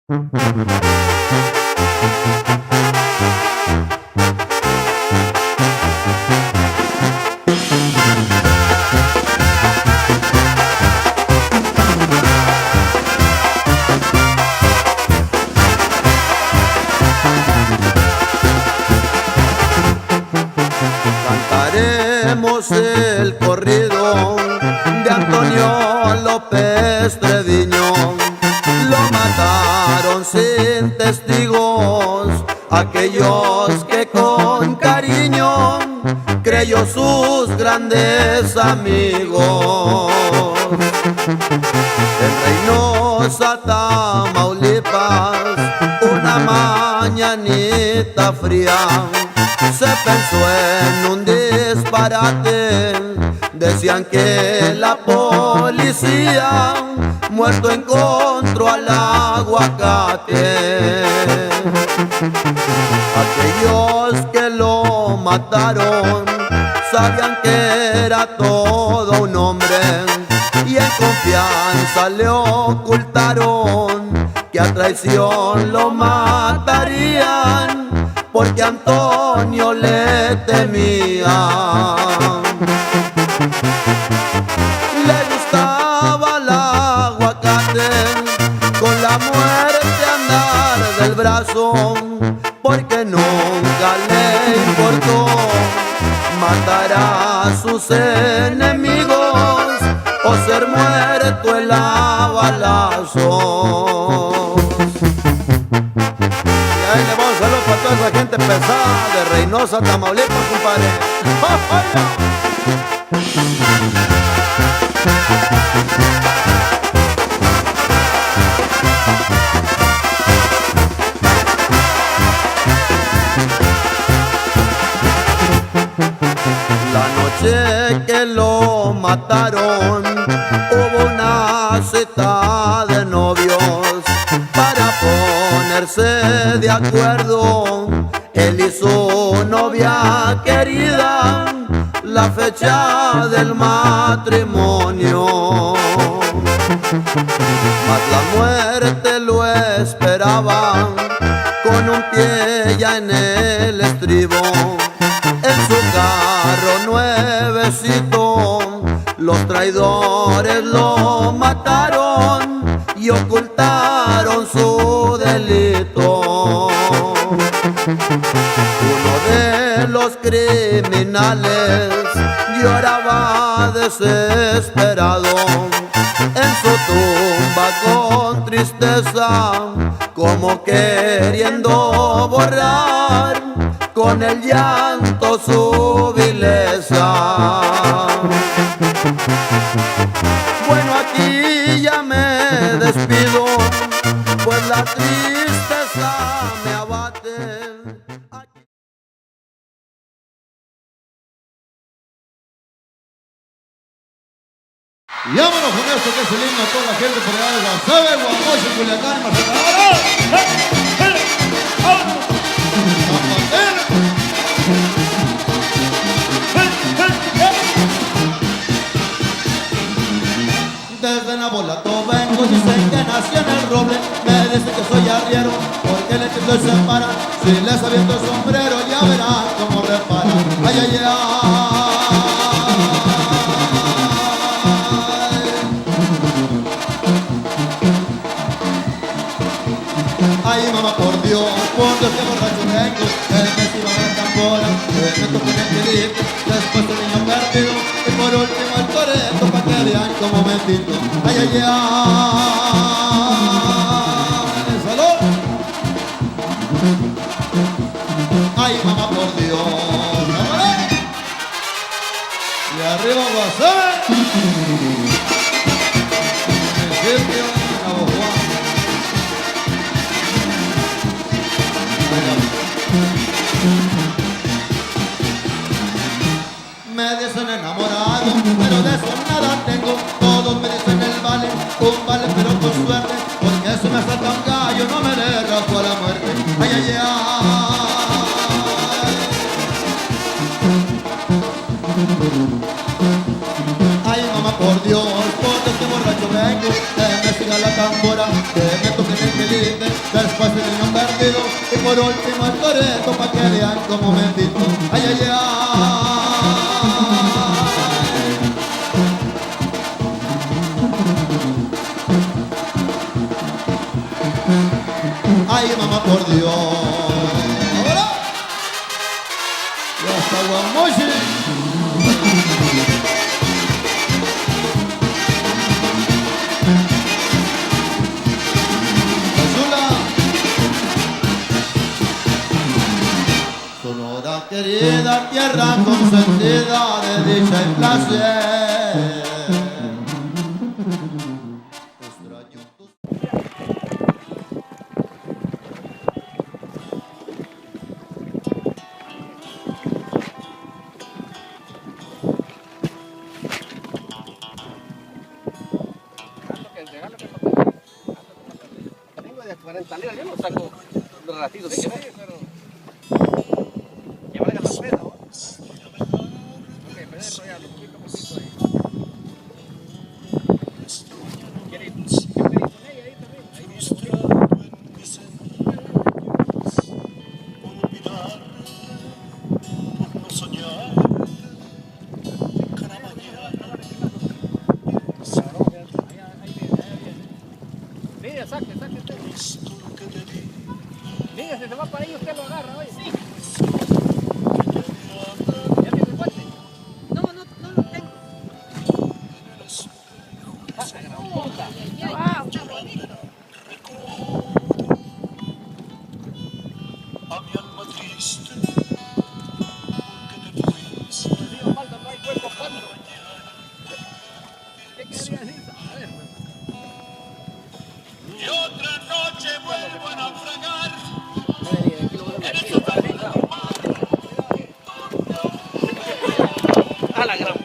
Cantaremos el corrido de Antonio López Trediño. Lo mataron sin testigos aquellos que con cariño creyó sus grandes amigos. En Reynosa, Tamaulipas, una mañanita fría, se pensó en un disparate. Decían que la policía muerto encontró al aguacate. Aquellos que lo mataron sabían que era todo un hombre, y en confianza le ocultaron que a traición lo matarían, porque Antonio le temía. Le gustaba el aguacate, con la muerte andar del brazo, porque nunca le importó matar a sus enemigos o ser muerto el a balazos. Y ahí le vamos a saludos para toda esa gente pesada de Reynosa, Tamaulipas, compadre. La noche que lo mataron hubo una cita de novios para ponerse de acuerdo él y su novia querida, la fecha del matrimonio. Mas la muerte lo esperaba con un pie ya en el estribo. En su carro nuevecito los traidores lo mataron y ocultaron su delito. Uno de los criminales lloraba desesperado en su tumba con tristeza, como queriendo borrar con el llanto su vileza. Bueno, aquí ya me despido, pues la tristeza me abate. Y vámonos con esto que es el himno a toda la gente por allá de Guasave, Guamoche, Culiacán, Mazatlán. Desde Nabolato vengo, dicen que nací en el roble. Me dicen que soy arriero, porque el equipo se para. Si les aviento el sombrero, ya verán cómo repara. Ay, ay, ay. Ay, mamá, por Dios que borracho vengo. El mes iba a la tambora, me toco en el clip, después el niño perdido, y por último el toreto, pa' que vean cómo me pinto. Ay, ay, ay. ¡Salud! Ay, mamá, por Dios. ¡Vámonos! Y arriba Guasave. Municipio de Cabo Juan. Me dicen enamorado, pero de eso nada tengo. Todos me dicen el vale, un vale pero con suerte, porque eso me salta un gallo, no me le rajo a la muerte. Ay, ay, ay. Ay, mamá, por Dios, porque este borracho vengo, que me siga la tambora, que me toquen el Felipe, después el niño perdido y por último el Toretto pa' que vean como me invito. Ay, ay, ay. Ay, mamá, por Dios. ¡Ahora! Ya está Guamuchi. Sonora querida, tierra consentida de dicha y placer. Extraño tus... Tengo de 40 libras, yo lo saco un ratito si quieres, pero llevarle la pena, ¿no? Ok, pero eso ya, lo poquito a poquito ahí. ¿Quieres ir con ella ahí también? Ahí viene bonito. Niña, saque. Niña, si se va para ahí, usted lo agarra, oye. Sí. ¿Ya tiene el guante? No lo tengo. Ah, la gran puta. ¡Wow! A mi alma triste, porque te fuiste. Tío, falta, no hay cuerpo cuando. ¿Qué quería decir? A ver, pues. Y otra noche vuelvo a naufragar. A la gran